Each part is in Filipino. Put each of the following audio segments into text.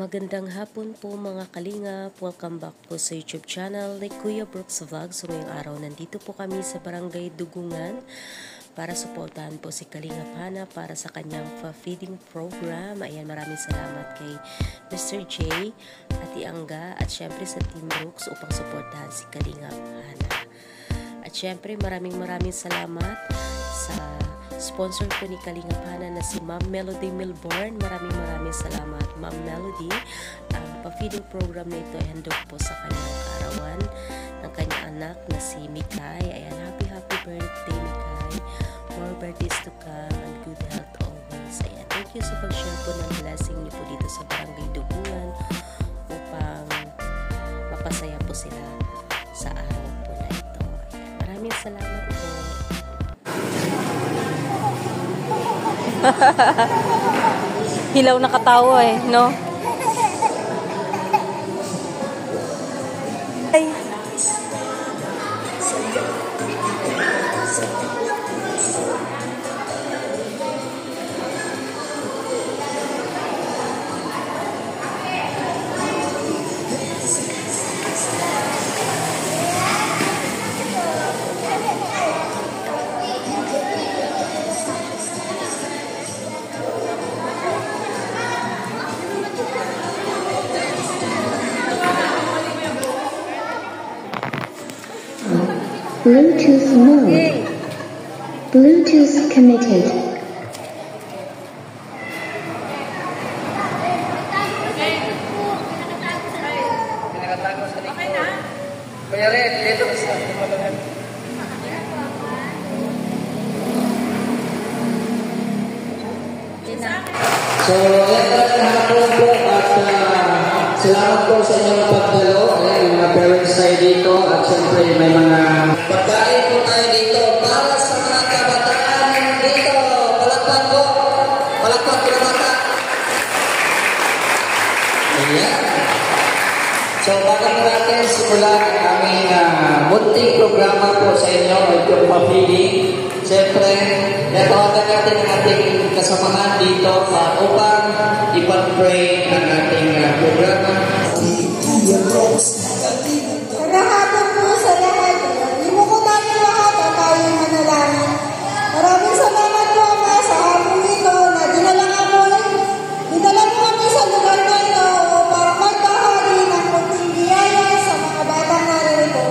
Magandang hapon po mga kalingap. Welcome back po sa YouTube channel ni Kuya Brooks Vlog. So ngayong araw nandito po kami sa Barangay Dugungan para suportahan po si Kalingap Hana para sa kanyang feeding program. Ayan, maraming salamat kay Mr. J, Ate Angga at syempre sa Team Brooks upang suportahan si Kalingap Hana. At syempre maraming salamat sa sponsor po ni Kalingap Hana na si Ma'am Melody Milborn. Maraming salamat Ma'am Melody. Ang pa-feeding program na ito ay handog po sa kanyang kaarawan ng kanyang anak na si Mikay. Ayan, happy birthday Mikay. More birthdays to come and good health always. Ayan, thank you sa pag-share po ng blessing niyo po dito sa Barangay Dugungan upang mapasaya po sila sa araw po na ito. Ayan, maraming salamat po. Hilaw na katawa no? Ay. Bluetooth mode. Bluetooth committed. So, magandang hapon po at salamat po sa inyong pagdalo. Ayan, mga parents tayo dito at siyempre may mga pagkain po tayo dito para sa mga kabataan dito. Palakpan po. Palakpan po na bata. Ayan. So, bago po natin simulan ang aming munting programa po sa inyo, itong pa-feeding. Siyempre, natawagan natin ang ating kasamahan dito upang ipag-pray ang ating programa. Rahatan po sa lahat. Limuko natin lahat at tayo manalangin. Maraming salamat po Ama sa hapon ito na dinala mo kami sa lugar na ito upang magbahagi ng kunting biyaya sa mga batang narito.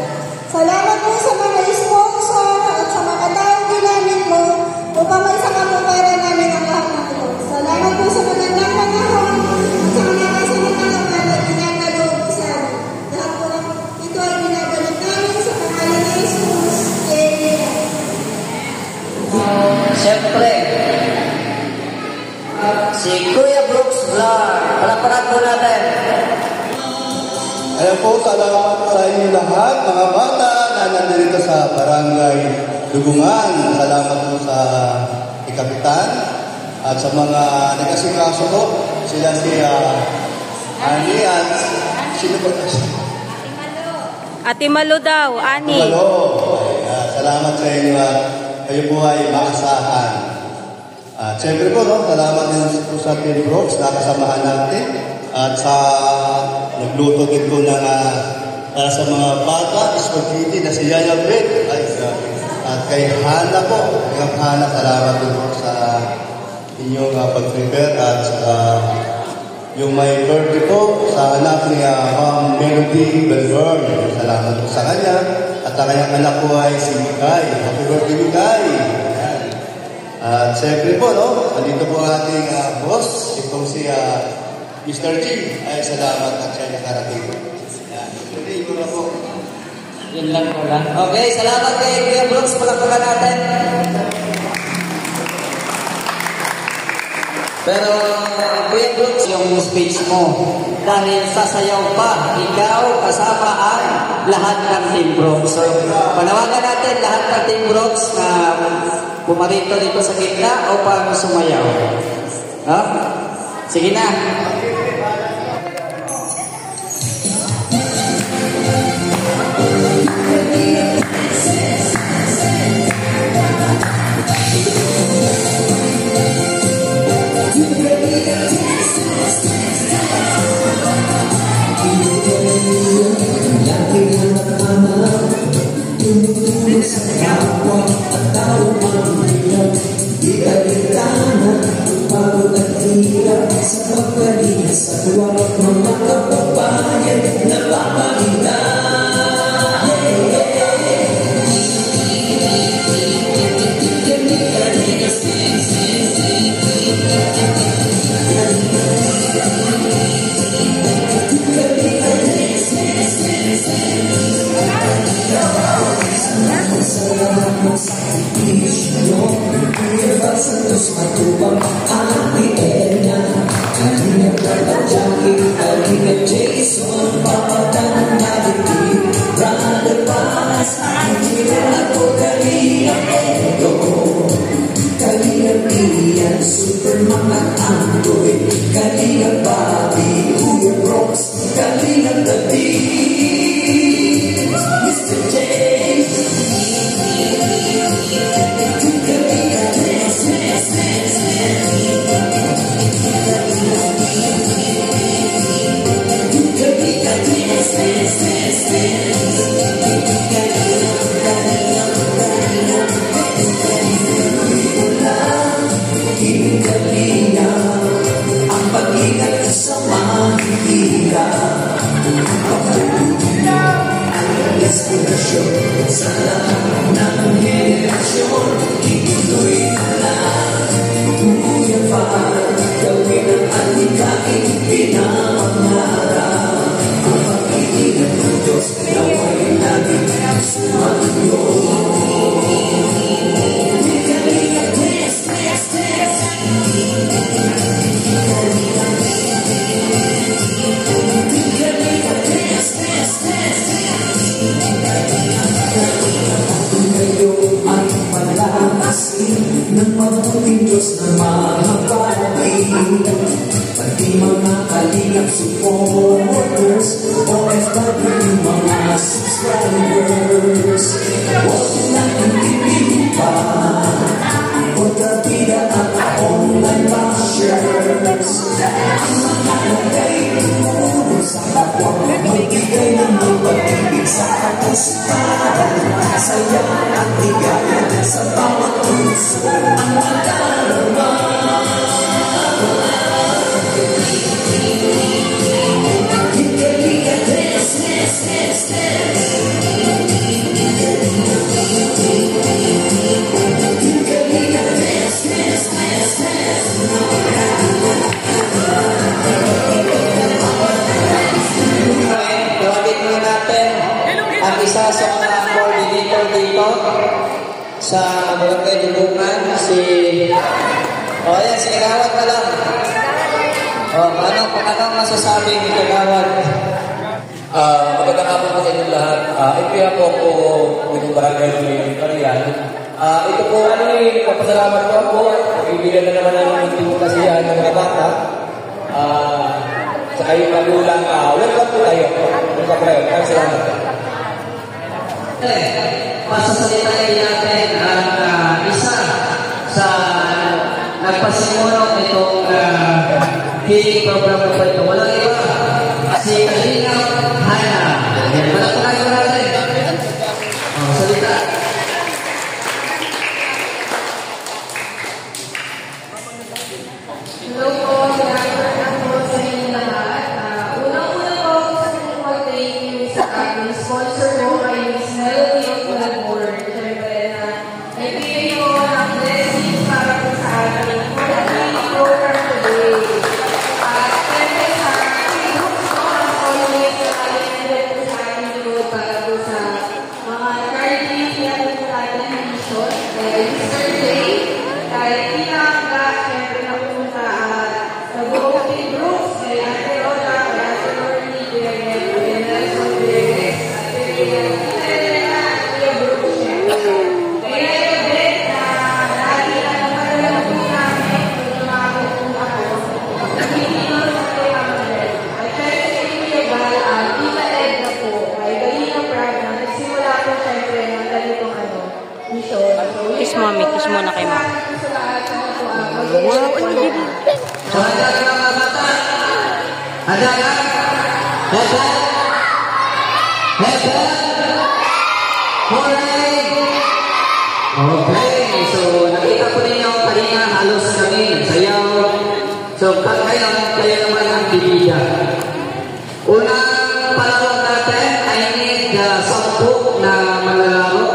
Salamat po sa mga sponsor at sa mga taong ginamit mo upang may sakapuparan namin ang lahat ng ito. Salamat po sa magandang panahon at sa mga kasamanang na ginagalob sa amin. Lahat po ng ito ay binabalik namin sa pangalan ni Jesus. Amen. Siyempre, si Kuya Brooks Vlog. Palaparan po natin. Ayan po, salamat sa inyo lahat, mga bata na nandito sa Barangay Dugungan. Salamat po sa ikapitan at sa mga nag-asikaso po. Sila si Ani at sino po? Ate Malo daw, Ani. Malo. Salamat sa inyo at kayo po ay maasahan. At siyempre po, salamat din po sa Team Brooks na kasamahan natin. At sa nagluto din po ng sa mga bata, spaghetti na si Yaya Brit. At kay Hana po, kay Hana, salamat din po sa inyong pag-prepare at yung may birthday po sa anak ni Ma'am Melody Milborn. Salamat po sa kanya. At ang kanyang anak po ay si Mikay. Happy birthday, Mikay! At siyempre po, andito po ang ating boss, itong si Mr. G. Ay, salamat at siya nakarating. Hindi ko na po. Yun lang po lang. Okay, salamat kay Kuya Brooks. Palakpakan natin. Pero, Kuya Brooks, yung speech mo, dahil sasayaw pa, ikaw kasama ang lahat ng Team Brooks. So, panawagan natin lahat ng Team Brooks na pumarito dito sa gitna upang sumayaw. Ha? Sige na. Isa sa mga coordinator dito sa Barangay Dugungan, si Kagawad na lang. Anong masasabi ni Kagawad? Magandang hapon po sa inyong lahat. Ipiyap po yung Barangay Dugungan. Ito po, papasalamat po ako. Ibigyan na naman namin yung tingin kasiyahan ng mga bata. Sa kayong magulang, welcome po tayo. Welcome po tayo. Maraming salamat. Pasasalitain natin ang isa sa nagpasimuno itong healing program na ito. Walang iba, si Kalingap Hana. Malapagay ko natin. Salita. Hello po, nag-aarap po sa inyong lahat. Unang-una po sa inyong mag-thank you sa aking sponsor mo kay Miss Melody of Malabor. Siyempre na nagbigay ko ng blessing para po sa akin for the training program today. At siyempre sa Facebook ko, ang always na-alended po sa akin ito para po sa mga cardiac na po natin ng mission. Kaya Mr. Jay, kahit pinaka, siyempre na pumunta sa buong Team Brooks, kay Ate Roda, kay Ate Lorny, kay Nelson Villegas, at kay Brooks, siyempre. Kaya yung bet na lagi na naman po namin kung lumakot ako, nagpipino sa kay Amel. At siyempre si Kuya Val, Tita Edna po, kay Galina Prada, nagsimula po siyempre ng ganitong mission. Kiss mommy, kiss muna kay mama. So, handa ka mga bata? Handa ka? Handa? Handa? Alright! Okay, so nakita ko ninyo kanina halos kami sayaw. So, ngayon, kayo naman ang bibida. Unang palaro natin, I need 10 na manlalaro.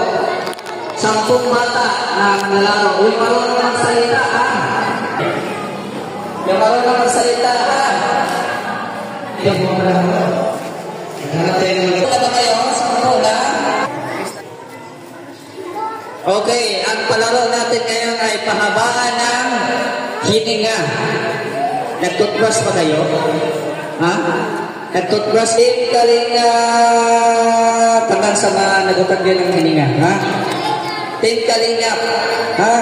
10 bata na manlalaro. Uy, marunong magsalita, ha? Yung marunong magsalita, ha? Yung mga manlalaro. Wala ba kayo? 10 na? Okay, ang palaro natin ngayon ay pahabaan ng hininga. Nag-toothbrush pa kayo? Ha? Nag-toothbrush din kalinga tangan sa mga nagutagyan ng hininga. Ha? Team Kalingap. Ha?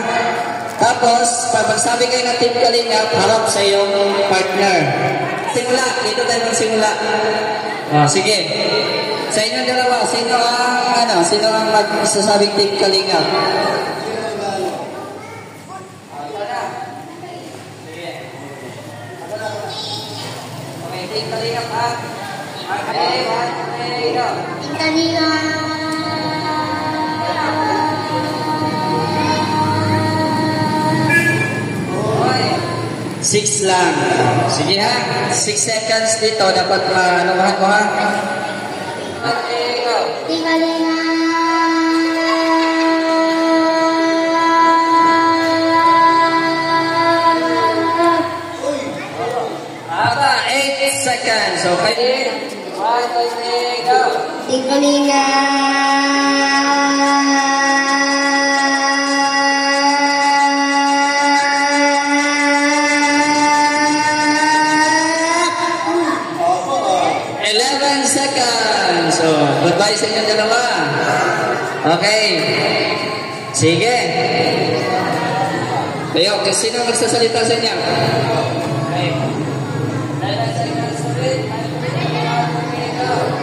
Tapos, pag magsabi kayo ng Team Kalingap, harap sa iyong partner. Simula. Dito tayo magsimula. Sige. Sa inyong dalawa, sino ang magsasabing Team Kalingap? Okay, Team Kalingap ha. Okay, 1, 2, 3, go. Team Kalingap. 6 lang. Sige ha. 6 seconds dito. Dapat manumahan mo ha. Okay, go. Team Kalingap. Aba, 8 seconds. Okay. 1, 2, 3, go. Team Kalingap. 11 seconds. So, goodbye sa inyong dalawa. Okay. Sige. Kayo, sino magsasalita sa inyo? Okay. 11 seconds ulit.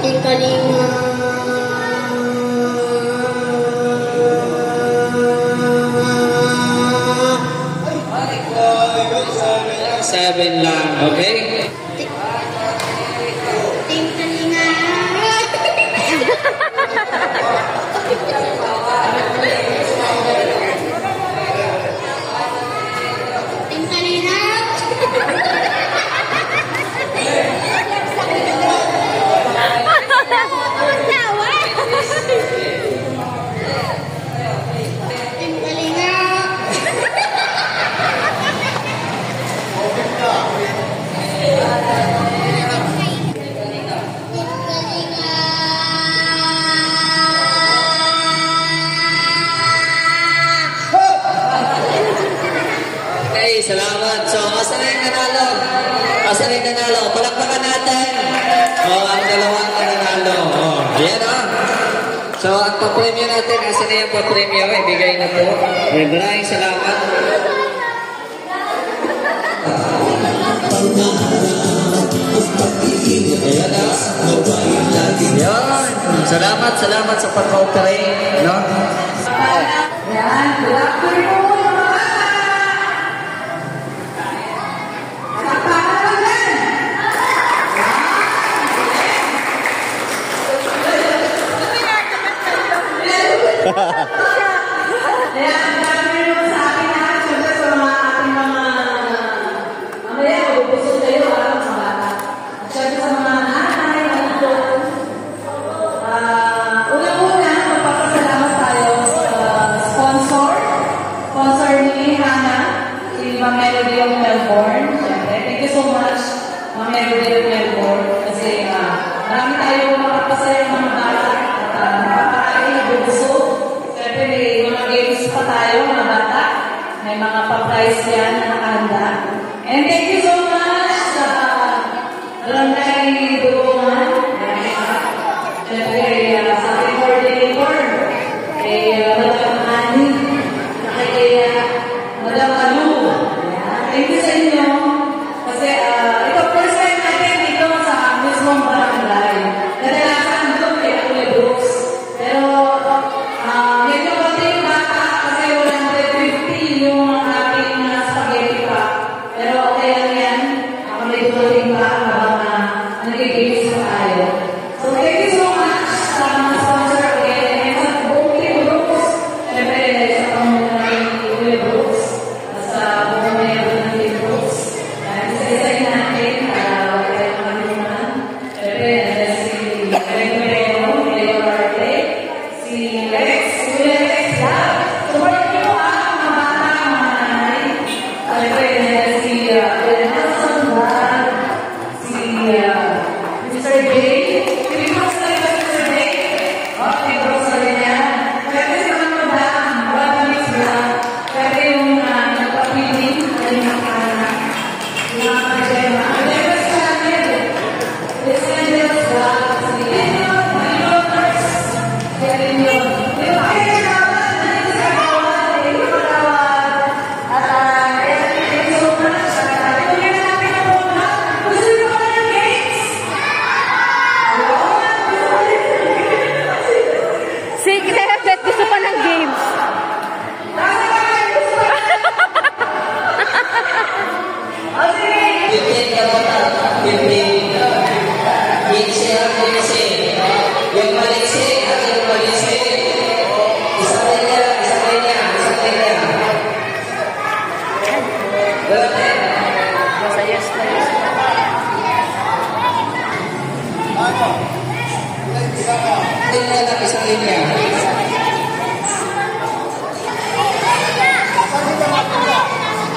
Team Kalingap. 7 lang. Okay? Team Kalingap. Team Kalingap. Team Kalingap. Okay, salamat. So, asa na yung nanalo? Asa na yung nanalo? Palakpakan natin. Ang dalawang nanalo. Ayan So, ang pa-premyo natin, asa na yung pa-premyo? Ibigay na po. Maraming salamat. Ayan Ayan. Salamat sa pag-cooperate. No? Yan, good afternoon. Kaya ang dami rin sa akin na siyempre sa mga ating mga mamaya magubusog kayo sa bata. At siyempre sa mga nanay, mga unang-una, magpapasalamat tayo sa sponsor ni Hannah, si Ma'am Melody of Melbourne. Siyempre, thank you so much, Ma'am Melody of Melbourne, kasi marami tayo makapasaya ng mga bata at makapakain na bubusog. Siyempre, may mga games pa tayo, mga bata. May mga pa-prize yan na nakahanda. And thank you so much sa Barangay Dugungan. Siyempre, sa aking coordinator, kay Madam Ani, kay Madam Alu. Thank you sa inyo. Kasi ito, first time natin dito sa mismong barangay. Kadalasan doon kay Ate Brooks. Pero, medyo konti yung bata kasi 150 yung ating spaghetti pa. Pero okay lang yan.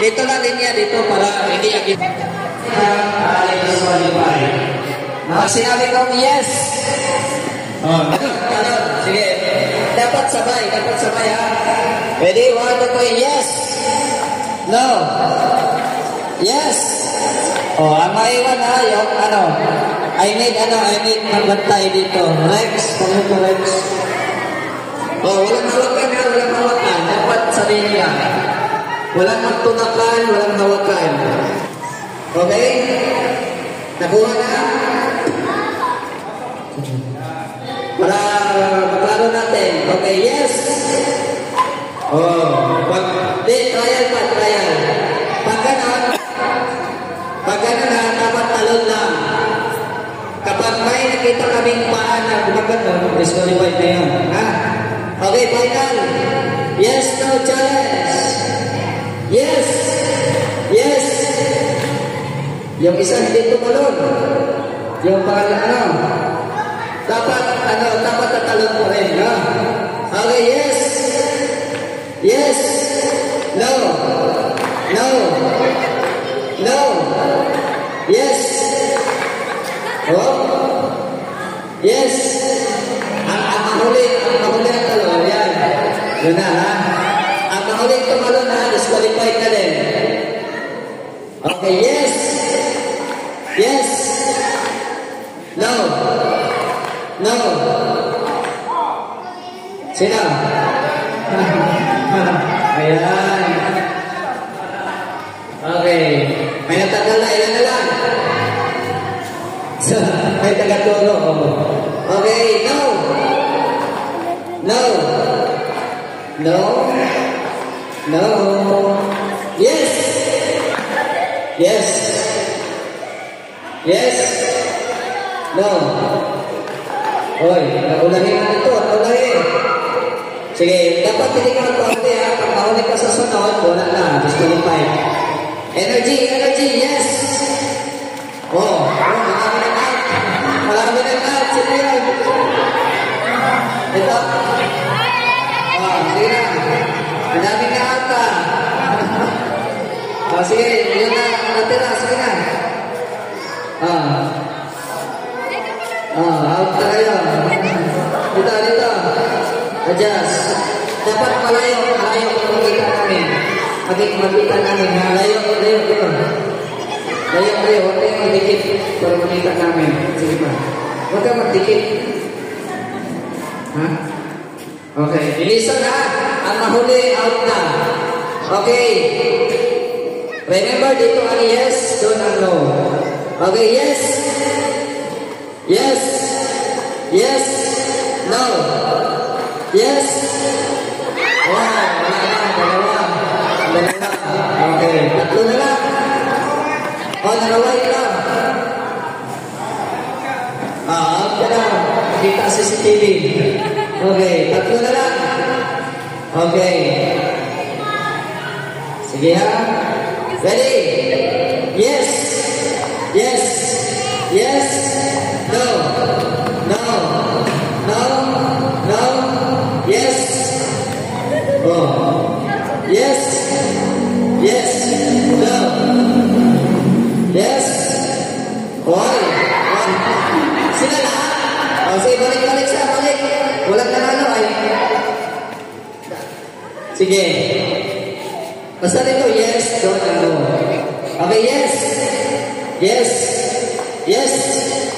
Dito na linya dito para hindi agad. Disqualify. Pag sinabi kong yes. Oh, ano? Sige. Dapat sabay ha. Ready? 1, 2, 3, yes. No. Yes. Oh, ang maiwan ha, yung ano. I need magbantay dito. Rex, pamuto Rex. Oh, walang hawakan. Dapat sabihin lang. Walang magtunakan, walang hawakan. Okay? Nakuha na? Para maklaro natin. Okay, yes. Oh, trial. Pag ganon na, dapat talon lang. Kapag may nakita kaming paa na gumagano, disqualified na yun. Ha? Okay, final. Yes, no challenge. Yes. Yung isa hindi tumalon. Yung pangalan dapat tatalon mo rin. Ha? Okay, yes. No. Yes. Oh. Yes. Ang mahuli ang talon. Yan. Yun na, ha? Ang mahuli ang tumalon, ha? Disqualified na din. Okay, yes. No. Sino? Ayan. Okay. May natagal na, ilan na lang? May tagaturo. Okay, no. Yes. No. Hoy, naulahin na ito. Sige, dapat hindi ka magpahuli ha. Pag mahuli ka sa sunod, wala na. Disqualified. Energy, yes. Oh, marami ng out. Sige yan. Ito. Sige na. Marami na out ka. Sige, yun na. Natira, sige na. Out na kayo. Dito. Adjust. Dapat malayo makikita namin. Makikita namin. Layo dito. Layo. Huwag kayo magdikit para makita namin. Sige pa. Huwag kayo magdikit. Ha? Okay. Bilisan ha. Ang mahuli, out na. Okay. Remember dito ang yes, doon ang no. Okay, yes. No. Yes. Wow, dalawa. Okay, tatlo na lang. Dalawa lang. Out ka na. Kita CCTV. Okay, tatlo na lang. Okay. Sige ha. Ready? Yes. No. Yes. Oh. Yes. No. Yes. Hoy. Sila lahat. Sige, balik siya. Walang nanalo ay. Sige. Basta dito, yes, don't no. Okay, yes.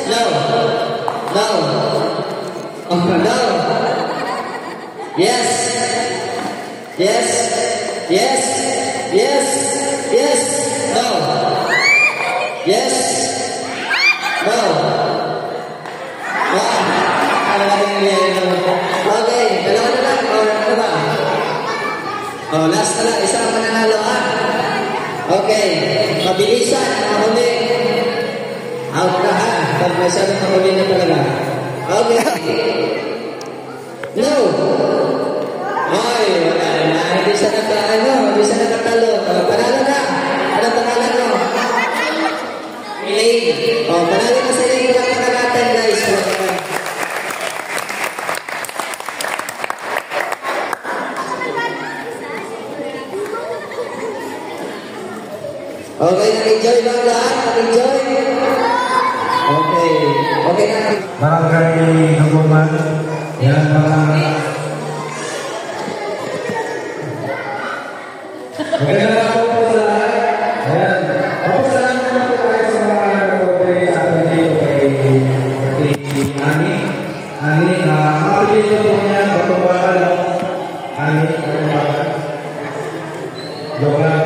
No. Oh, no. Yes. No. Yes. No. Okay, dalawa na lang. Ano ba? Last na lang. Isa ang mananalo ha. Okay. Mabilisan. Mahuli. Out na ha. Pag may sabing mahuli na talaga. Okay. No. Ay, wala na. Hindi siya nakatalo. Panalo na. Anong pangalan mo? Elaine. Panalo na sa Elaine. Walang natin guys. Okay, nag-enjoy ba ang lahat? Nag-enjoy? Okay. Okay na. Barangay Duguman. Yan mga... Maganda na po sa lahat. Ayan. Papasalamat naman po tayo sa mga nag-order sa atin dito kay Ani. Ani, makapilito po niya, Batubakan. Ani, Batubakan. Dogan.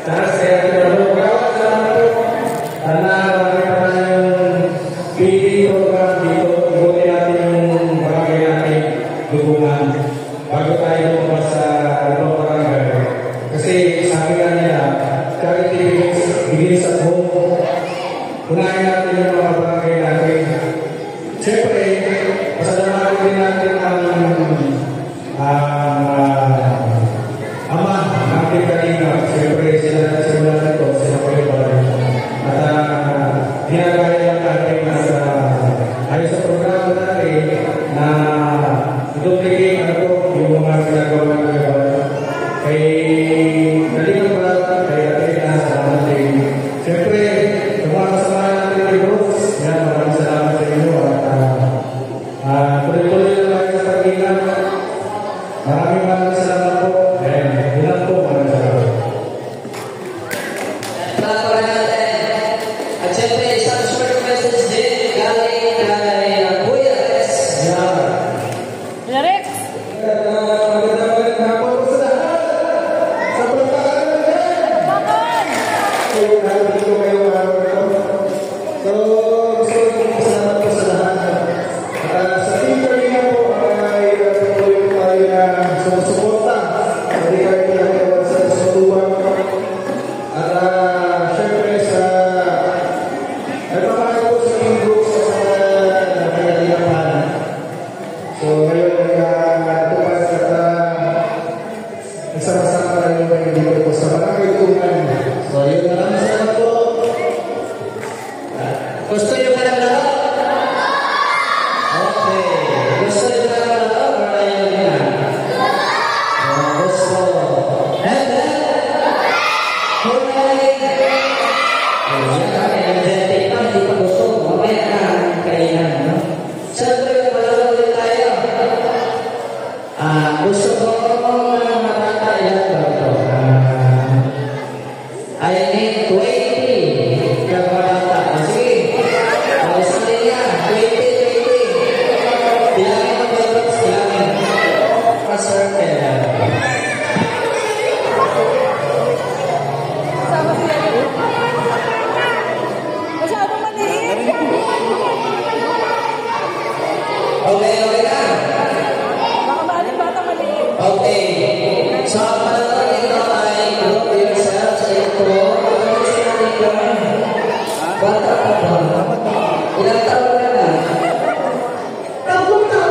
Tapos kaya tinulog. Salamat po. Sana makita na yung PD program dito. Ibuti natin yung barangay natin Duguman. Bago tayo lumabas sa barangay. Kasi sabi nga nila, charity begins at home. Unahin natin yung mga barangay natin. Siyempre, pasalamatan din natin ang ama ng ating kanina. Siyempre, sila nito, sila ko rin pala. At ginagaya lang natin ayon sa programa natin na i-duplicate yung mga ginagawa ng kay Kalingap Rap, kay Athena, salamat sa inyo. Siyempre, sa mga kasama natin kay Brooks, yan, maraming salamat sa inyo at tuloy-tuloy na tayo sa Kalingap. Maraming salamat po. Ayan, ilan po, maraming salamat. Salamat natin. At siyempre, isang short message din galing kay Kuya Rex. Rex! Gusto nyo ba ng lahat? Okay. Gusto nyo ba ng lahat? Or ayaw nyo na? Gusto. And then, kumain. Energetic pa, hindi pa gusto. Mamaya na ang kainan. Siyempre, malalaw ulit tayo. Gusto ko mga matata yan. I need 20 kamarata. Sige. Alisan niya. 20. Bilangin mo ba ito? Bilangin. Pa-circle. Masyadong maliit. Okay, okay na. Baka maling bata maliit. Okay. So, ang palalang ito ay group yourself sa ito. Bata pa ba? Ilang taon ka na? 3 taon na.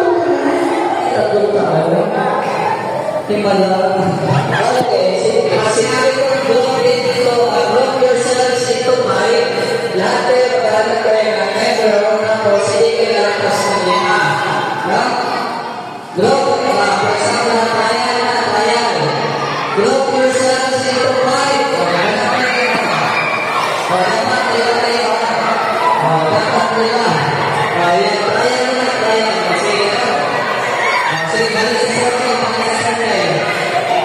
3 taon? Lima lang. Okay. Sinabi ko, group yourselves into mine. Lahat kayo pagkahanap kayo ng meron. Tapos, hindi kayo lakas ng lima. No? Group, for example, tayan. Group yourselves into mine. Dapat kayo. Dapat nila. Ayan, tayan na. Sige na. Sige, balik sa circle.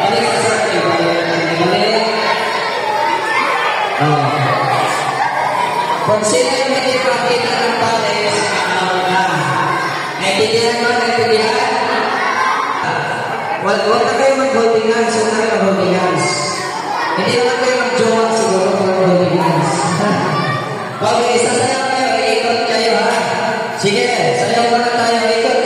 Balik sa circle. Balik. Kung sila yung hindi pakita ng pares, naintindihan mo, naintindihan? Huwag na kayo mag-holding hands. Huwag na kayo mag-holding hands. Hindi naman kayo mag-jowa siguro kung mag-holding hands. Okay, sasayaw kayo. Ikot kayo, ha? Sige, sayaw mo na tayo. Ikot.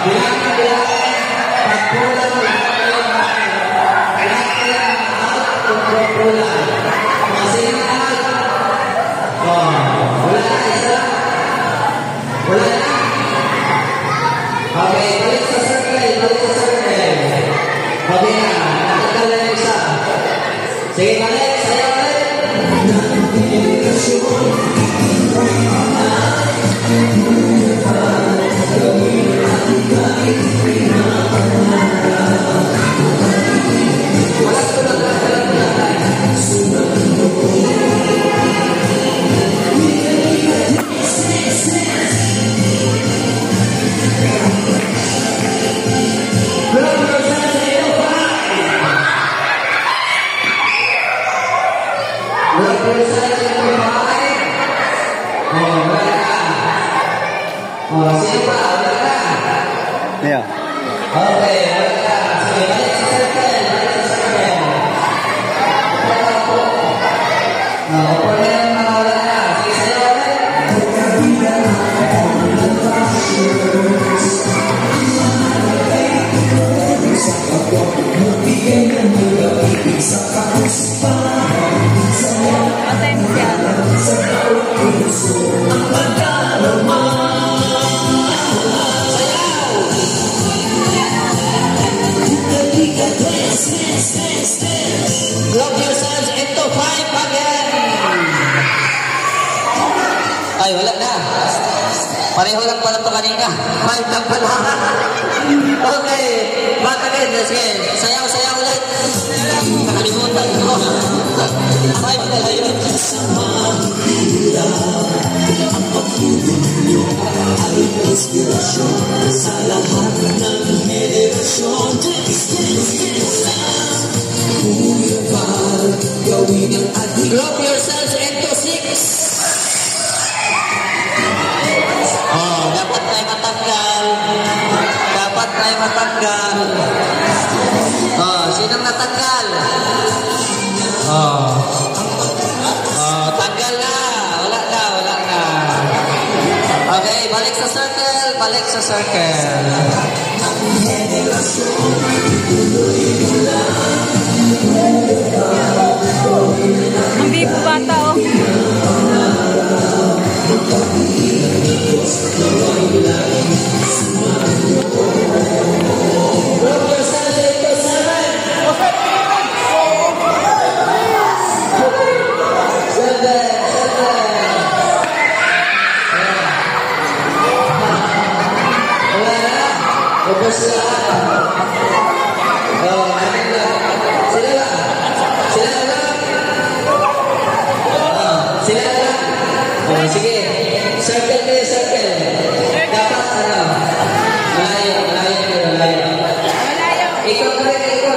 Bilang. Pag kulang Okay, balik sa circle, balik sa circle. Okay na, natanggal na yung isa. Sige, balik, sayaw balik. Yeah. Okay, balik ka. Sige, balik sa circle. Balik sa circle. Upo na yung mga wala na. Sige, sayaw ulit. Group yourselves into 5 again. Ay, wala na. Pareho lang pala ito kanina. 5 lang pala. Okay. Back again. Sige. Sayaw, sayaw ulit. Nakalimutan ko. 5 na yun. Group yourselves into 6. Oh, dapat tayo matanggal. Dapat tayo matanggal. Oh, sinong natanggal? Oh. Oh, tanggal na. Wala na, wala na. Okay, balik sa circle. Balik sa circle. Ang bibo bata, oh. Sige, circle kayo, circle. Dapat ano, malayo, malayo, malayo. Ikot pa rin, ikot.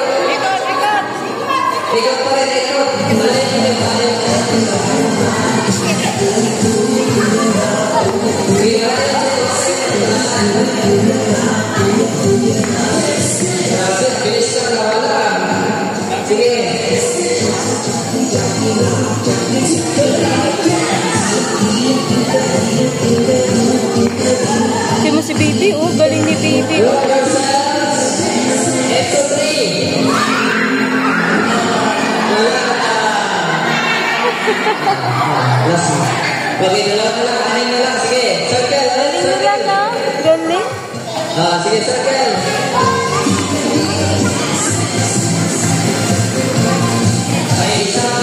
Ikot pa rin, ikot. Malayo, malayo. Bilis ka na wala. Sige. Kasi mo si Baby, oh. Galing ni Baby, oh. Okay, dalawa na lang, anin na lang. Sige, circle. Galing nila, no? Galing. Sige, circle. Ay, isang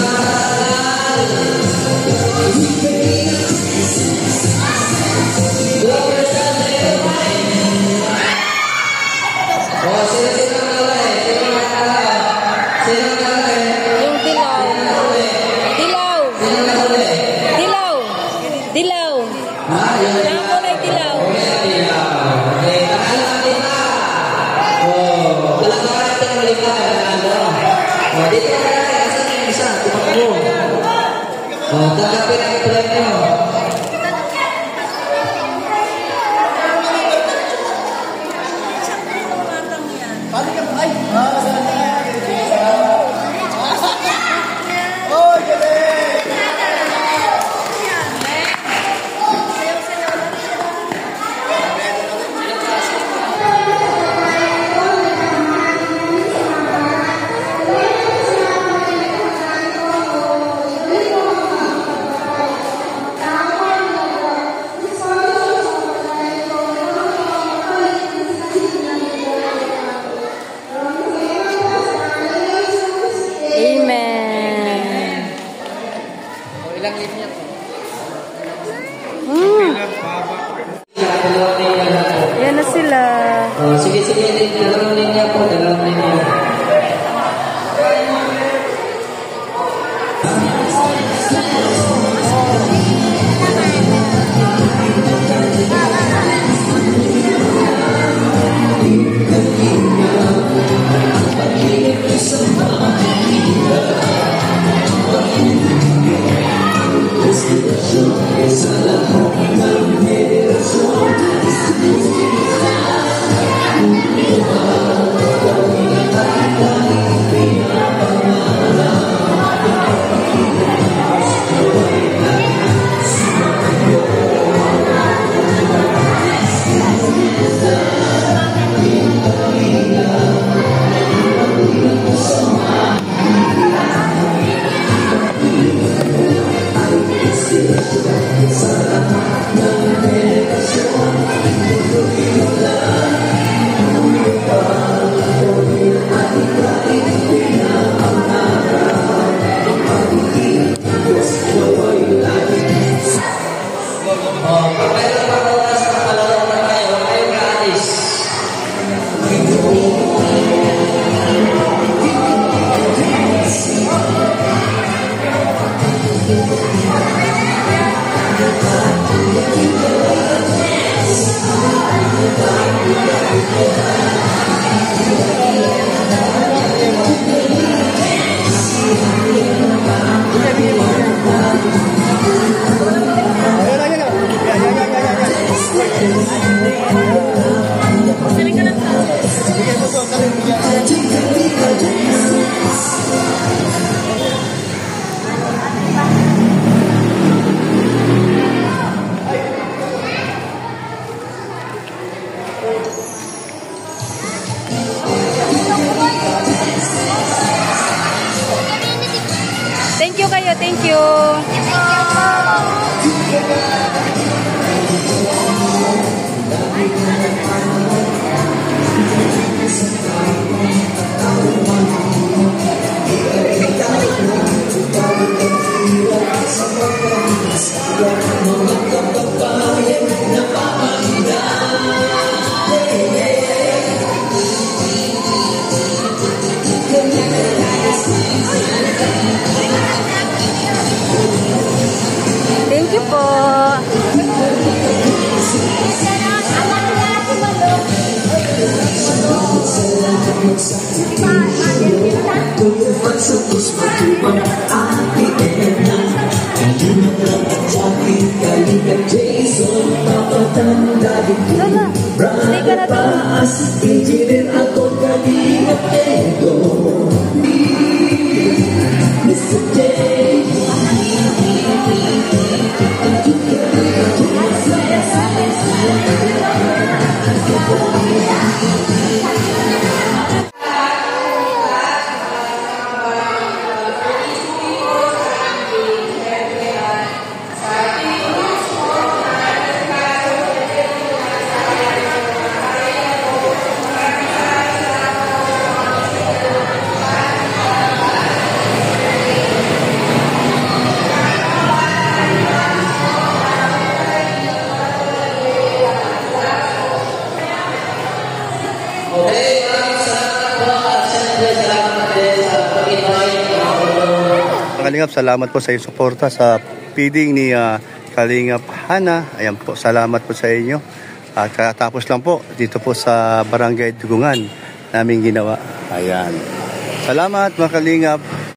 Yung dilaw. Dilaw. Dilaw. Dilaw. Saan mo na yung dilaw? dalawang linya lang po. Yan na sila. Sige, dalawang linya po, dalawang linya. Thank you kayo, thank you. Thank you po. Lola, stay ka na doon. Kalingap, salamat po sa iyong suporta sa feeding ni Kalingap Hana. Ayan po, salamat po sa inyo. At tapos lang po, dito po sa Barangay Dugungan namin ginawa. Ayan. Salamat mga Kalingap.